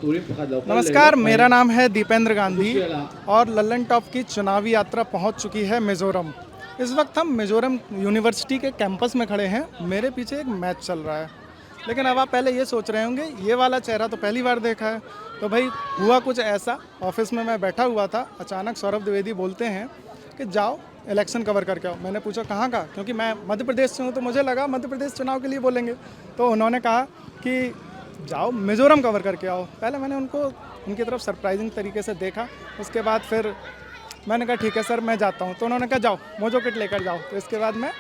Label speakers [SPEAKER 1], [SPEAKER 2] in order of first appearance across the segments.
[SPEAKER 1] नमस्कार, मेरा नाम है दीपेंद्र गांधी और लल्लन टॉप की चुनावी यात्रा पहुंच चुकी है मिज़ोरम। इस वक्त हम मिज़ोरम यूनिवर्सिटी के कैंपस में खड़े हैं। मेरे पीछे एक मैच चल रहा है, लेकिन अब आप पहले ये सोच रहे होंगे ये वाला चेहरा तो पहली बार देखा है। तो भाई हुआ कुछ ऐसा, ऑफिस में मैं बैठा हुआ था, अचानक सौरभ द्विवेदी बोलते हैं कि जाओ इलेक्शन कवर करके आओ। मैंने पूछा कहाँ का, क्योंकि मैं मध्य प्रदेश से हूँ तो मुझे लगा मध्य प्रदेश चुनाव के लिए बोलेंगे। तो उन्होंने कहा कि जाओ मिज़ोरम कवर करके आओ। पहले मैंने उनकी तरफ सरप्राइजिंग तरीके से देखा, उसके बाद फिर मैंने कहा ठीक है सर मैं जाता हूँ। तो उन्होंने कहा जाओ मोजो किट लेकर जाओ। तो इसके बाद मैं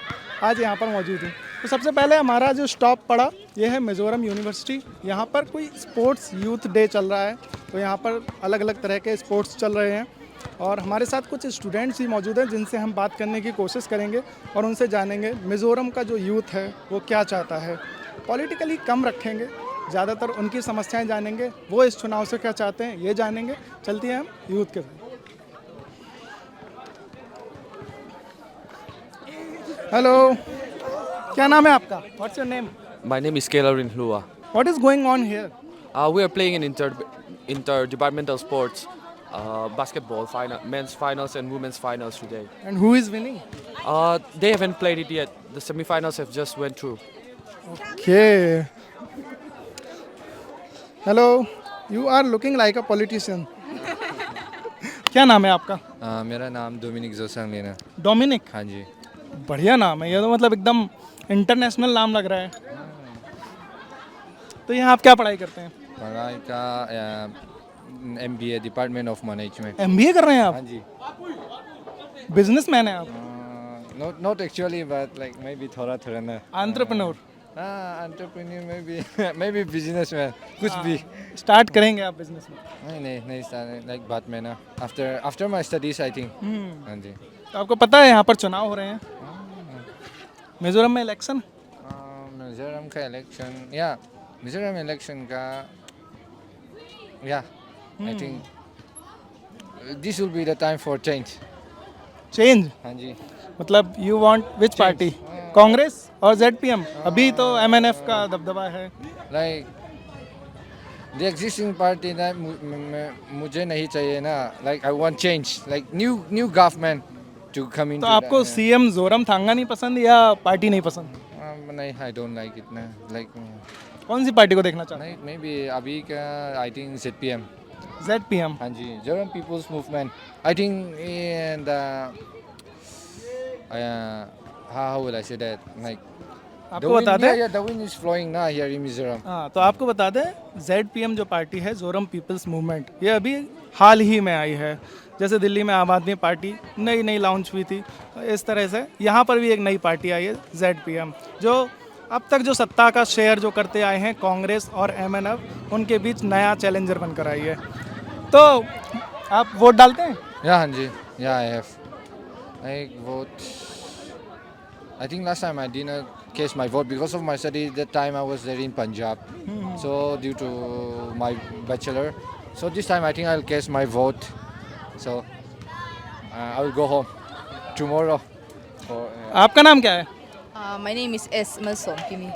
[SPEAKER 1] आज यहाँ पर मौजूद हूँ। तो सबसे पहले हमारा जो स्टॉप पड़ा ये है मिज़ोरम यूनिवर्सिटी। यहाँ पर कोई स्पोर्ट्स यूथ डे चल रहा है, तो यहाँ पर अलग अलग तरह के स्पोर्ट्स चल रहे हैं और हमारे साथ कुछ स्टूडेंट्स ही मौजूद हैं जिनसे हम बात करने की कोशिश करेंगे और उनसे जानेंगे मिज़ोरम का जो यूथ है वो क्या चाहता है। पॉलिटिकली कम रखेंगे, ज़्यादातर उनकी समस्याएं जानेंगे, वो इस चुनाव से क्या चाहते हैं ये जानेंगे। चलती हैं हम यूथ के साथ। हेलो, क्या नाम है आपका? What's your name?
[SPEAKER 2] My name is Kailarin Hlua.
[SPEAKER 1] What is going on here?
[SPEAKER 2] We are playing in interdepartmental sports, basketball men's finals and women's finals today.
[SPEAKER 1] And who is winning?
[SPEAKER 2] They haven't played it yet. The semifinals have just went through.
[SPEAKER 1] Okay, hello, you are looking like a politician. क्या नाम है आपका?
[SPEAKER 3] मेरा नाम Dominic जोसेंग लेना।
[SPEAKER 1] Dominic?
[SPEAKER 3] हाँ जी।
[SPEAKER 1] बढ़िया नाम है ये, तो मतलब एकदम इंटरनेशनल नाम लग रहा है। तो यहाँ आप क्या पढ़ाई करते हैं?
[SPEAKER 3] पढ़ाई का MBA department of management.
[SPEAKER 1] MBA कर रहे हैं
[SPEAKER 3] हाँ
[SPEAKER 1] आप?
[SPEAKER 3] जी।
[SPEAKER 1] बिजनेसमैन है आप?
[SPEAKER 3] Not actually but like may be थोड़ा थोड़ा ना।
[SPEAKER 1] Entrepreneur?
[SPEAKER 3] Entrepreneur may be businessman, कुछ भी।
[SPEAKER 1] स्टार्ट करेंगे आप बिजनेस में?
[SPEAKER 3] नहीं स्टार्ट लाइक बाद में ना, after my studies I think. हाँ जी।
[SPEAKER 1] तो आपको पता है यहाँ पर चुनाव हो रहे हैं मिजोरम में इलेक्शन?
[SPEAKER 3] मिजोरम का इलेक्शन मिजोरम इलेक्शन का I think this will be the time for
[SPEAKER 1] change?
[SPEAKER 3] हाँ जी।
[SPEAKER 1] मतलब you want which party, Congress और ZPM? अभी तो MNF का दबदबा है।
[SPEAKER 3] लाइक द एग्जिस्टिंग पार्टी ना मुझे नहीं चाहिए ना। Like I want change, like new government to come in.
[SPEAKER 1] तो आपको CM जोरम थांगा नहीं पसंद या पार्टी नहीं पसंद?
[SPEAKER 3] नहीं, आई डोंट लाइक इट ना। लाइक
[SPEAKER 1] कौन सी पार्टी को देखना चाहते
[SPEAKER 3] नहीं, मे बी अभी का आई थिंक ZPM।
[SPEAKER 1] हैं? ZPM?
[SPEAKER 3] हाँ जी, Zoram People's Movement I think. And how will I say that, like
[SPEAKER 1] आपको बता दें,
[SPEAKER 3] the wind is flowing now here in Mizoram.
[SPEAKER 1] हाँ तो आपको बता दें ZPM जो पार्टी है जोरम पीपल्स मूवमेंट, ये अभी हाल ही में आई है। जैसे दिल्ली में आम आदमी पार्टी नई लॉन्च हुई थी, इस तरह से यहाँ पर भी एक नई पार्टी आई है ZPM, जो अब तक जो सत्ता का शेयर जो करते आए हैं कांग्रेस और MNF, उनके बीच नया चैलेंजर बनकर आई है। तो आप वोट डालते हैं?
[SPEAKER 3] हाँ जी, I have. I vote. I think last time I didn't cast my vote because of my study. That time I was there in Punjab, so due to my bachelor. So this time I think I'll cast my vote. So I will go home tomorrow.
[SPEAKER 1] आपका नाम क्या है?
[SPEAKER 4] My name is S. Malsom Kimi.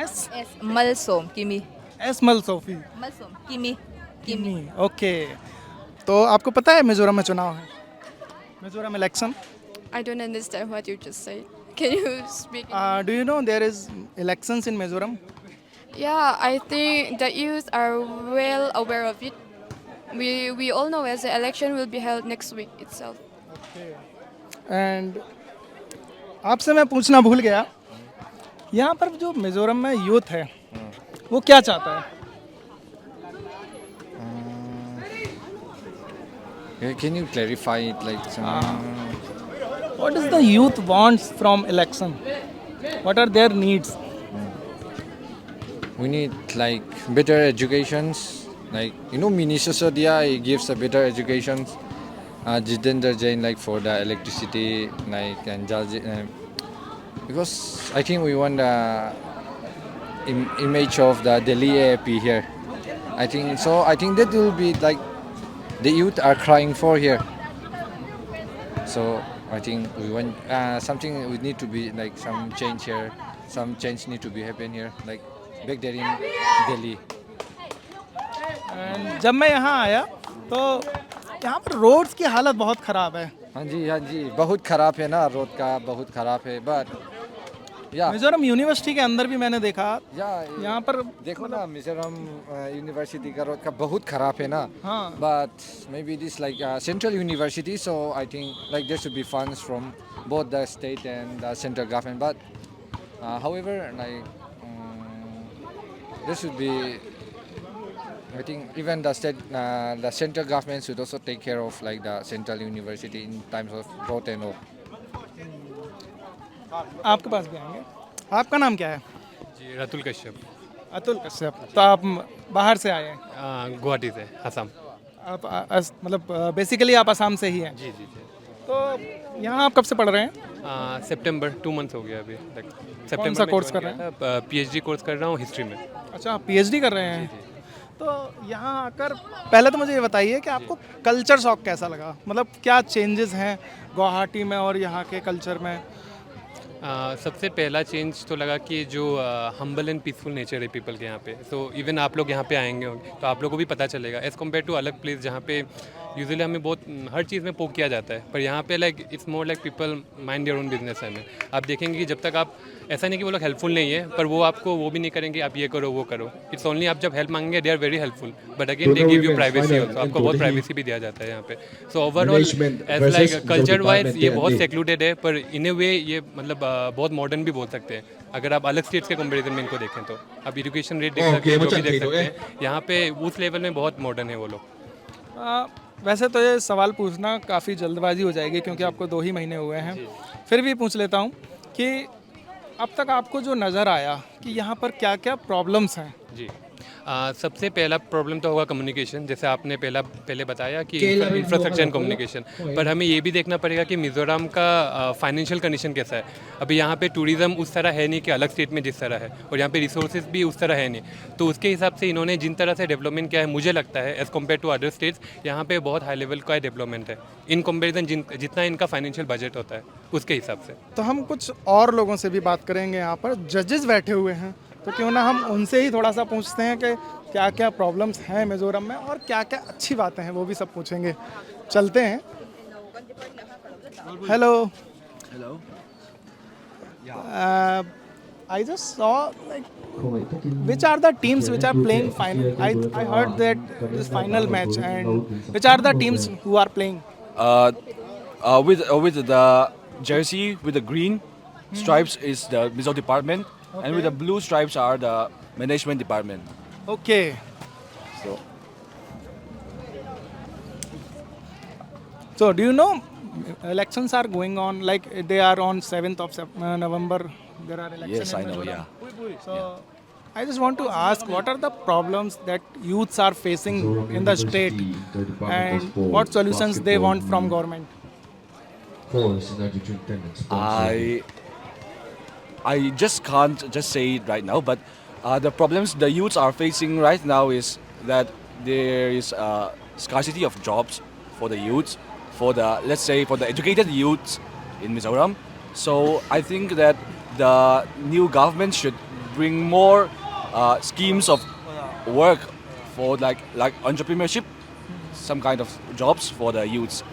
[SPEAKER 1] S
[SPEAKER 4] Malsom Kimi.
[SPEAKER 1] मलसोफी
[SPEAKER 4] Malsom Kimi.
[SPEAKER 1] Okay. तो आपको पता है मिजोरम में चुनाव है, Mizoram election?
[SPEAKER 5] I don't understand what you just said. Can you speak?
[SPEAKER 1] Do you know there is elections in Mizoram?
[SPEAKER 5] Yeah, I think the youth are well aware of it. We all know as the election will be held next week itself.
[SPEAKER 1] And आपसे मैं पूछना भूल गया, यहाँ पर जो मिजोरम में youth है वो क्या चाहता है?
[SPEAKER 3] Can you clarify it, like
[SPEAKER 1] What does the youth wants from election? What are their needs?
[SPEAKER 3] we need like better educations, like Mini Sisodia, he gives a better educations. Jitendra Jain, like for the electricity, like and because I think we want the image of the Delhi AAP here. I think so. I think that will be like the youth are crying for here. So I think we want something. We need to be like some change here. Some change need to be happen here, like back there in Delhi.
[SPEAKER 1] And जब मैं यहाँ आया तो यहाँ पर roads की हालत बहुत ख़राब है।
[SPEAKER 3] हाँ जी, बहुत ख़राब है ना, रोड का बहुत ख़राब है, बट या
[SPEAKER 1] मिजोरम यूनिवर्सिटी के अंदर भी मैंने देखा यहाँ पर
[SPEAKER 3] देखो ना, मिजोरम यूनिवर्सिटी का रोड का बहुत ख़राब है ना,
[SPEAKER 1] हाँ
[SPEAKER 3] but maybe this like central university, so I think like there should be funds from both the state and the central government, but however like there should be, I think even the state, the central government should also take care of like the central university in times of road and all.
[SPEAKER 1] आपके पास भी आएंगे। आपका नाम क्या है?
[SPEAKER 6] जी रतुल कश्यप।
[SPEAKER 1] अतुल कश्यप। तो आप बाहर से आए हैं?
[SPEAKER 6] गुवाहाटी से, असम।
[SPEAKER 1] आप मतलब बेसिकली आप असम से ही हैं?
[SPEAKER 6] जी जी जी।
[SPEAKER 1] तो यहाँ आप कब से पढ़ रहे हैं?
[SPEAKER 6] सितंबर 2 मंथ्स हो गया अभी तक।
[SPEAKER 1] कौन सा कोर्स कर रहे हैं?
[SPEAKER 6] पीएचडी कोर्स कर रहा हूँ हिस्ट्री में।
[SPEAKER 1] अच्छा, आप पीएचडी कर रहे हैं? तो यहाँ आकर पहले तो मुझे ये बताइए कि आपको कल्चर शॉक कैसा लगा, मतलब क्या चेंजेस हैं गुवाहाटी में और यहाँ के कल्चर में?
[SPEAKER 6] सबसे पहला चेंज तो लगा कि जो हम्बल एंड पीसफुल नेचर है पीपल के यहाँ पे, सो इवन आप लोग यहाँ पे आएंगे होंगे तो आप लोगों को भी पता चलेगा एज़ कम्पेयर टू अलग प्लेस जहाँ पे यूजुअली हमें बहुत हर चीज़ में पोक किया जाता है, पर यहाँ पे like it's more like people mind their own business है। में आप देखेंगे कि जब तक आप, ऐसा नहीं कि वो लोग हेल्पफुल नहीं है, पर वो आपको वो भी नहीं करेंगे आप ये करो वो करो। इट्स ओनली आप जब हेल्प मांगेंगे they are very helpful, but again they give you privacy also, आपको बहुत प्राइवेसी भी दिया जाता है यहाँ पे। So overall as like culture wise ये बहुत सेक्लूडेड है, पर इन ए वे ये मतलब बहुत मॉडर्न भी बोल सकते हैं अगर आप अलग स्टेट्स के कंपेरिजन में इनको देखें तो। आप एजुकेशन रेट देख सकते हैं, जो भी देख सकते हैं, यहाँ पे उस लेवल में बहुत मॉडर्न है वो लोग।
[SPEAKER 1] वैसे तो ये सवाल पूछना काफ़ी जल्दबाजी हो जाएगी क्योंकि आपको 2 ही महीने हुए हैं, फिर भी पूछ लेता हूँ कि अब तक आपको जो नज़र आया कि यहाँ पर क्या क्या प्रॉब्लम्स हैं? जी
[SPEAKER 6] सबसे पहला प्रॉब्लम तो होगा कम्युनिकेशन, जैसे आपने पहले बताया कि इंफ्रास्ट्रक्चर एंड कम्युनिकेशन, पर हमें ये भी देखना पड़ेगा कि मिज़ोरम का फाइनेंशियल कंडीशन कैसा है। अभी यहाँ पे टूरिज़्म उस तरह है नहीं कि अलग स्टेट में जिस तरह है, और यहाँ पे रिसोर्सेज भी उस तरह है नहीं, तो उसके हिसाब से इन्होंने जिन तरह से डेवलपमेंट किया है, मुझे लगता है as compare to other states यहाँ पे बहुत हाई लेवल का डेवलपमेंट है इन कंपेरिजन जितना इनका फाइनेंशियल बजट होता है उसके हिसाब से।
[SPEAKER 1] तो हम कुछ और लोगों से भी बात करेंगे, यहाँ पर जजेस बैठे हुए हैं, तो क्यों ना हम उनसे ही थोड़ा सा पूछते हैं कि क्या क्या प्रॉब्लम्स हैं मिज़ोरम में और क्या क्या अच्छी बातें हैं, वो भी सब पूछेंगे। चलते हैं। Hello hello, I just saw like which are the teams which are playing final. I heard that this final match, and which are the teams who are playing?
[SPEAKER 7] With the jersey with the green stripes is the Mizo department, and with the blue stripes are the management department.
[SPEAKER 1] Okay. So do you know elections are going on, like they are on 7th of November. There are elections.
[SPEAKER 7] Yes, I know. Yeah.
[SPEAKER 1] So I just want to ask, what are the problems that youths are facing in the state, and what solutions they want from government?
[SPEAKER 7] I just can't just say it right now, but the problems the youths are facing right now is that there is scarcity of jobs for the youths, for the, let's say, for the educated youths in Mizoram. So I think that the new government should bring more schemes of work for like entrepreneurship, some kind of jobs for the youths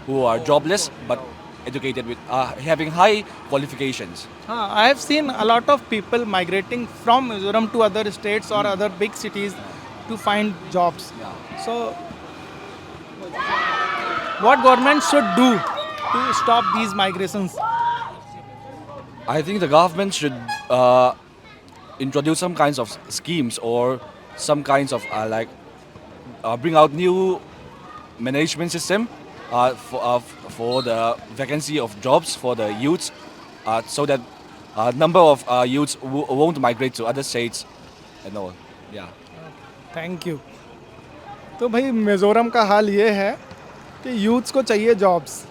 [SPEAKER 7] who are jobless but educated with having high qualifications.
[SPEAKER 1] I have seen a lot of people migrating from Mizoram to other states or other big cities to find jobs. So what government should do to stop these migrations?
[SPEAKER 7] I think the government should introduce some kinds of schemes or some kinds of bring out new management system for the vacancy of jobs for the youths, so that number of youths won't migrate to other states and all. Yeah.
[SPEAKER 1] Thank you. तो भाई मिज़ोरम का हाल ये है कि youths को चाहिए jobs,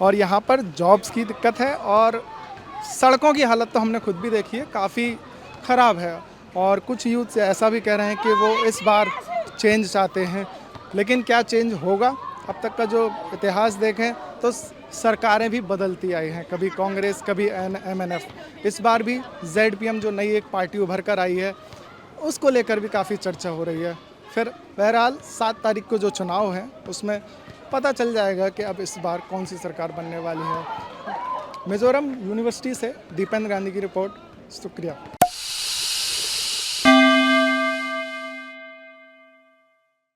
[SPEAKER 1] और यहाँ पर जॉब्स की दिक्कत है, और सड़कों की हालत तो हमने खुद भी देखी है, काफ़ी ख़राब है, और कुछ यूथ्स ऐसा भी कह रहे हैं कि वो इस बार चेंज चाहते हैं, लेकिन क्या चेंज होगा? अब तक का जो इतिहास देखें तो सरकारें भी बदलती आई हैं, कभी कांग्रेस कभी MNF। इस बार भी ZPM जो नई एक पार्टी उभर कर आई है, उसको लेकर भी काफ़ी चर्चा हो रही है। फिर बहरहाल 7 तारीख को जो चुनाव है उसमें पता चल जाएगा कि अब इस बार कौन सी सरकार बनने वाली है। मिज़ोरम यूनिवर्सिटी से दीपेंद्र गांधी की रिपोर्ट। शुक्रिया।